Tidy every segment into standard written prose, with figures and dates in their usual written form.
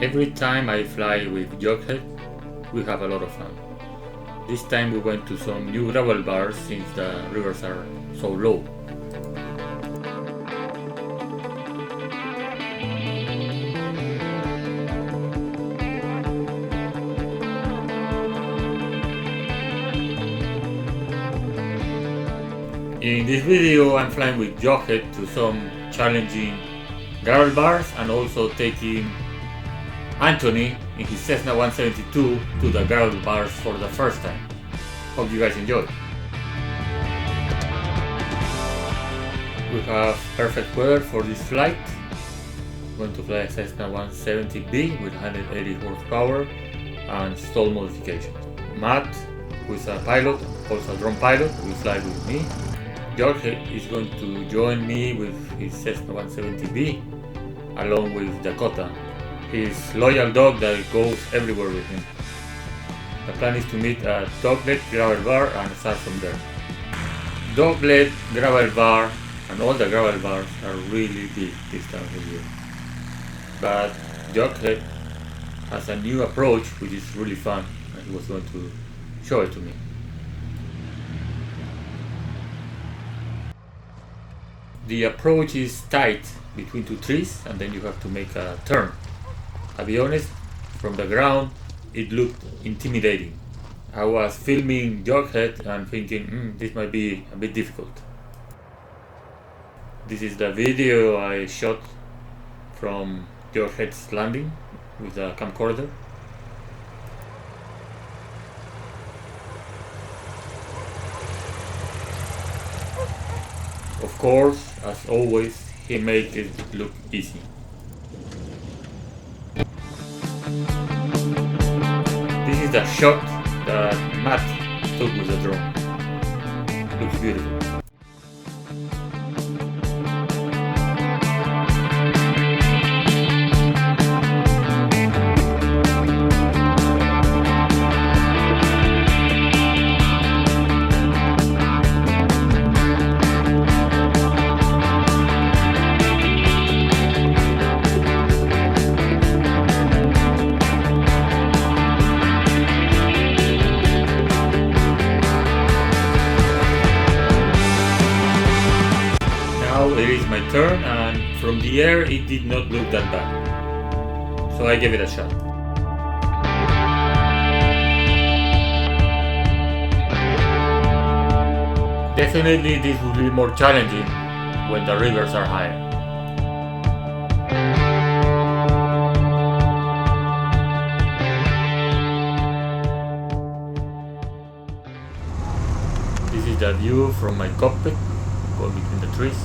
Every time I fly with Jughead, we have a lot of fun. This time we went to some new gravel bars since the rivers are so low. In this video I'm flying with Jughead to some challenging gravel bars and also taking Anthony in his Cessna 172 to the gravel bars for the first time. Hope you guys enjoy. We have perfect weather for this flight. We're going to fly a Cessna 170B with 180 horsepower and stall modification. Matt, who is a pilot, also a drone pilot, will fly with me. Jughead is going to join me with his Cessna 170B along with Dakota, his loyal dog that goes everywhere with him. The plan is to meet a dogleg gravel bar and start from there. Dogleg gravel bar and all the gravel bars are really big this time of year. But Jughead has a new approach which is really fun and he was going to show it to me. The approach is tight between two trees and then you have to make a turn. I'll be honest, from the ground it looked intimidating. I was filming Jughead and thinking, this might be a bit difficult. This is the video I shot from Jughead's landing with a camcorder. Of course, as always, he made it look easy. This is the shot that Matt took with the drone. Looks beautiful. It is my turn and from the air it did not look that bad, so I gave it a shot. Definitely this will be more challenging when the rivers are higher. This is the view from my cockpit, going between the trees.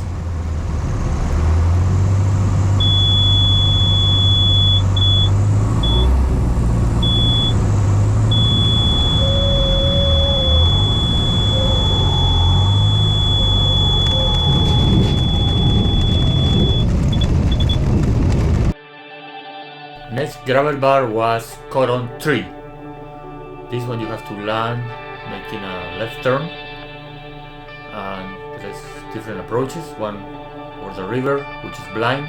Next gravel bar was Coron 3. This one you have to land making a left turn, and there's different approaches. One over the river, which is blind,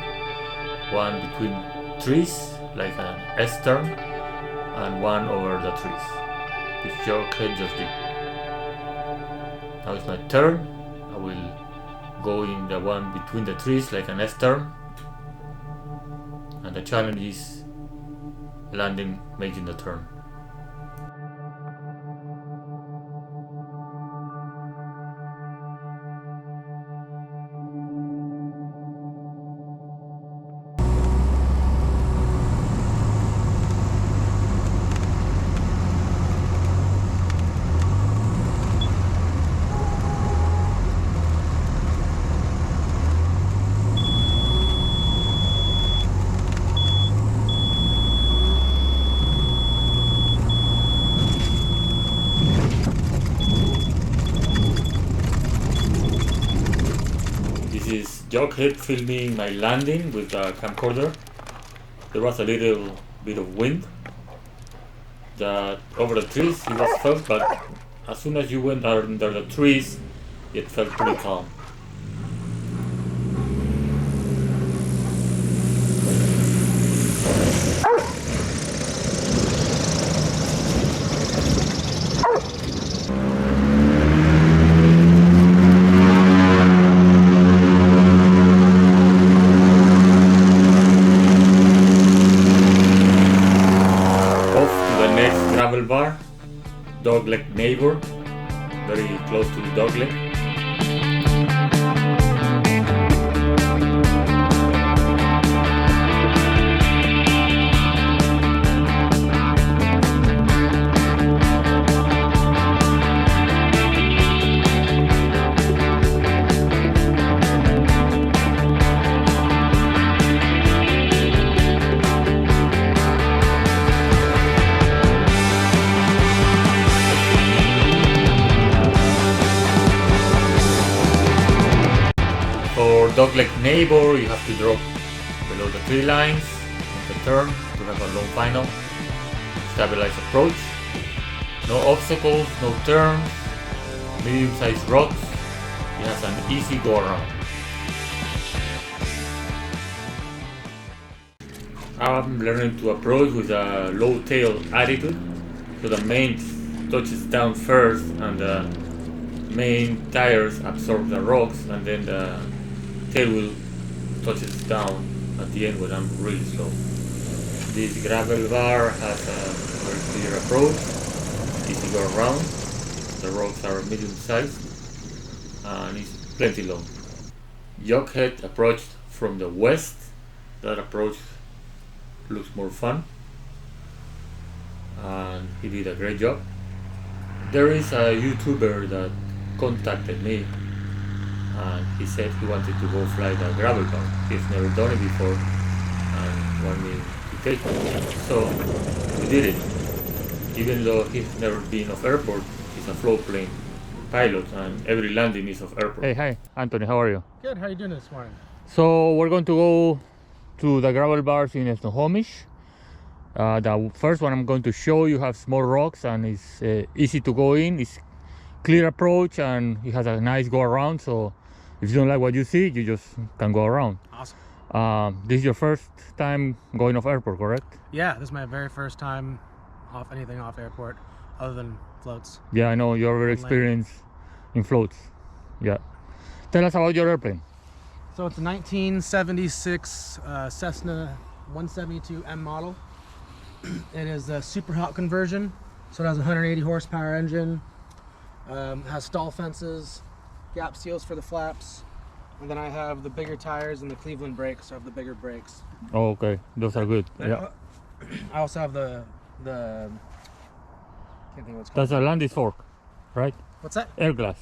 one between trees like an S turn, and one over the trees, which Jughead just did. Now it's my turn. I will go in the one between the trees like an S turn, and the challenge is landing, making the turn. This is Jughead filming my landing with a camcorder. There was a little bit of wind that over the trees it was felt, but as soon as you went under the trees it felt pretty calm. dogleg neighbor, very close to the dogleg. For dogleg neighbor, you have to drop below the tree lines, make a turn to have a long final, stabilize approach, no obstacles, no turns, medium-sized rocks, it has an easy go around. I'm learning to approach with a low tail attitude, so the main touches down first and the main tires absorb the rocks, and then the tail will touches down at the end when I'm really slow. This gravel bar has a very clear approach, easy go around, the rocks are medium sized and it's plenty long. Jughead approached from the west, that approach looks more fun and he did a great job. There is a YouTuber that contacted me and he said he wanted to go fly the gravel bar. He's never done it before and wanted me to take him. So we did it. Even though he's never been off airport, he's a float plane pilot and every landing is off airport. Hey, hi, Anthony, how are you? Good, how are you doing this morning? So we're going to go to the gravel bars in Snohomish. The first one I'm going to show you have small rocks and it's easy to go in. It's clear approach and it has a nice go around, so if you don't like what you see, you just can go around. Awesome. This is your first time going off airport, correct? Yeah, this is my very first time off anything off airport other than floats. Yeah, I know you're very experienced in floats. Yeah. Tell us about your airplane. So it's a 1976 Cessna 172M model. It is a super hot conversion, so it has a 180 horsepower engine, has stall fences, gap seals for the flaps, and then I have the bigger tires and the Cleveland brakes, so I have the bigger brakes. Oh, okay, those are good. Yeah. I also have the can't think of what's called. That's a Landis fork, right? What's that? Air glass.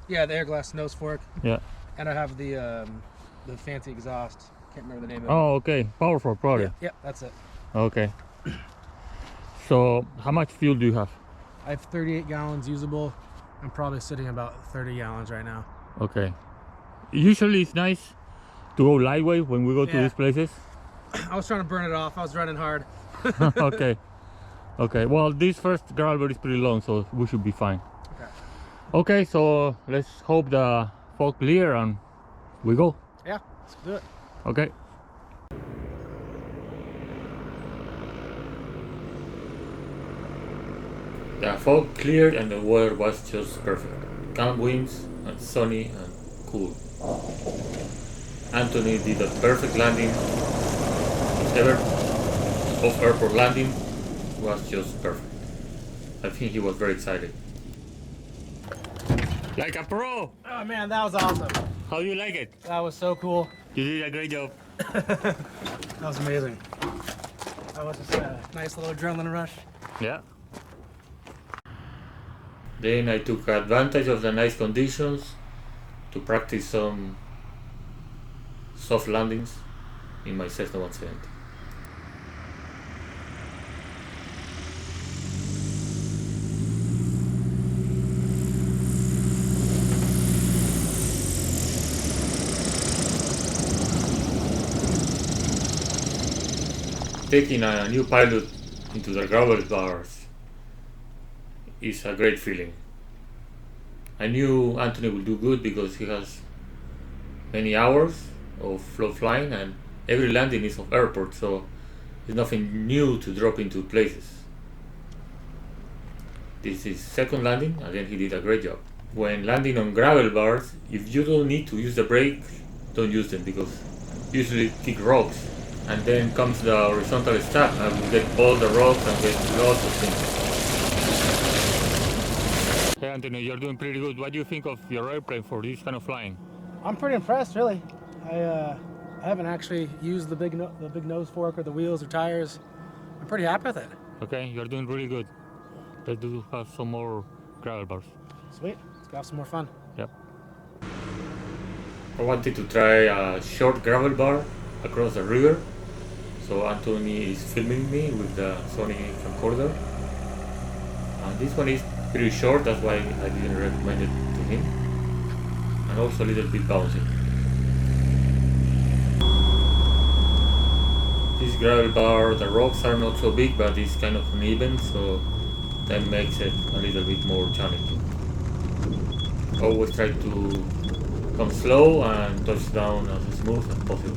Yeah, the air glass nose fork. Yeah. And I have the fancy exhaust. Can't remember the name of it. Oh, okay. Power fork, probably. Yeah, yep, that's it. Okay. So, how much fuel do you have? I have 38 gallons usable. I'm probably sitting about 30 gallons right now. Okay. Usually it's nice to go lightweight when we go to these places. I was trying to burn it off. I was running hard. Okay. Okay. Well, this first gravel is pretty long, so we should be fine. Okay. Okay, so let's hope the fog clear and we go. Yeah, let's do it. Okay. The fog cleared and the weather was just perfect. Calm winds and sunny and cool. Anthony did a perfect landing. His ever off-airport landing was just perfect. I think he was very excited. Like a pro! Oh man, that was awesome. How do you like it? That was so cool. You did a great job. That was amazing. That was just a nice little adrenaline rush. Yeah. Then I took advantage of the nice conditions to practice some soft landings in my Cessna 170. Taking a new pilot into the gravel bars is a great feeling. I knew Anthony would do good because he has many hours of float flying and every landing is off airport, so it's nothing new to drop into places. This is second landing, again he did a great job. When landing on gravel bars, if you don't need to use the brake, don't use them because usually kick rocks. And then comes the horizontal stack and we get all the rocks and get lots of things. Hey Anthony, you're doing pretty good. What do you think of your airplane for this kind of flying? I'm pretty impressed, really. I haven't actually used the big nose fork or the wheels or tires. I'm pretty happy with it. Okay, you're doing really good. Let's do have some more gravel bars. Sweet. Let's go have some more fun. Yep. I wanted to try a short gravel bar across the river. So Anthony is filming me with the Sony camcorder. And this one is pretty short, that's why I didn't recommend it to him. And also a little bit bouncy. This gravel bar, the rocks are not so big, but it's kind of uneven, so that makes it a little bit more challenging. Always try to come slow and touch down as smooth as possible.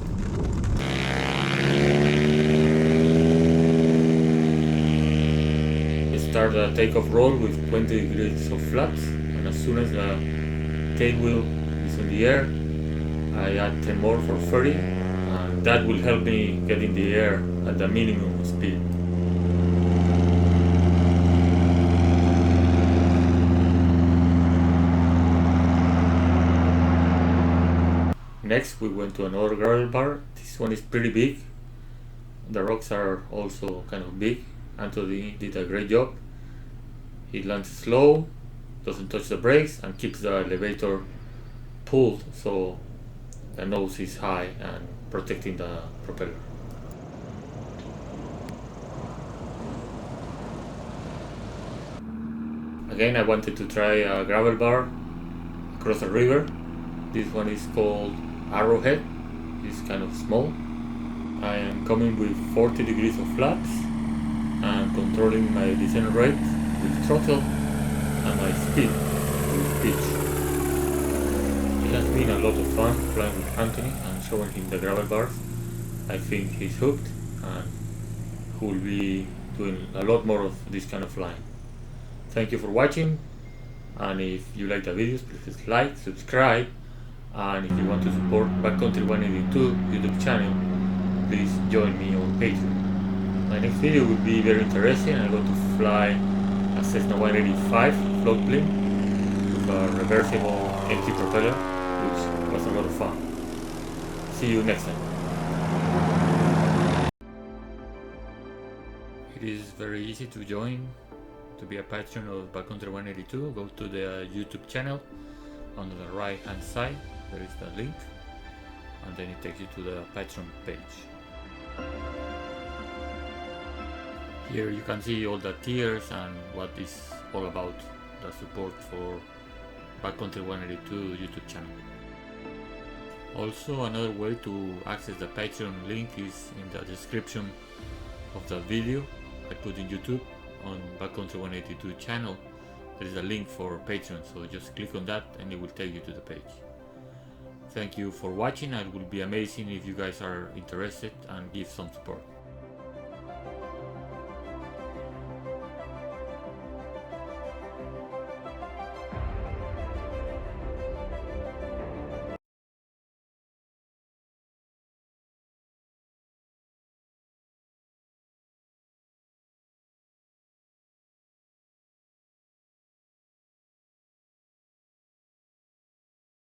Start the takeoff roll with 20 degrees of flaps, and as soon as the tail wheel is in the air, I add 10 more for 30, and that will help me get in the air at the minimum speed. Next we went to another gravel bar. This one is pretty big. The rocks are also kind of big. Anthony did a great job. He lands slow, doesn't touch the brakes, and keeps the elevator pulled so the nose is high and protecting the propeller. Again, I wanted to try a gravel bar across a river. This one is called Arrowhead. It's kind of small. I am coming with 40 degrees of flaps and controlling my descent rate with throttle and my speed with pitch. It has been a lot of fun flying with Anthony and showing him the gravel bars. I think he's hooked and he will be doing a lot more of this kind of flying. Thank you for watching, and if you like the videos, please like, subscribe, and if you want to support Backcountry 182 YouTube channel, please join me on Patreon. My next video will be very interesting. I'm going to fly a Cessna 185 float plane with a reversible empty propeller, which was a lot of fun. See you next time. It is very easy to join. To be a patron of Backcountry 182, go to the YouTube channel. On the right hand side there is the link, and then it takes you to the Patreon page. Here you can see all the tiers and what is all about the support for Backcountry 182 YouTube channel. Also, another way to access the Patreon link is in the description of the video I put in YouTube. On Backcountry 182 channel there is a link for Patreon, so just click on that and it will take you to the page. Thank you for watching. It will be amazing if you guys are interested and give some support.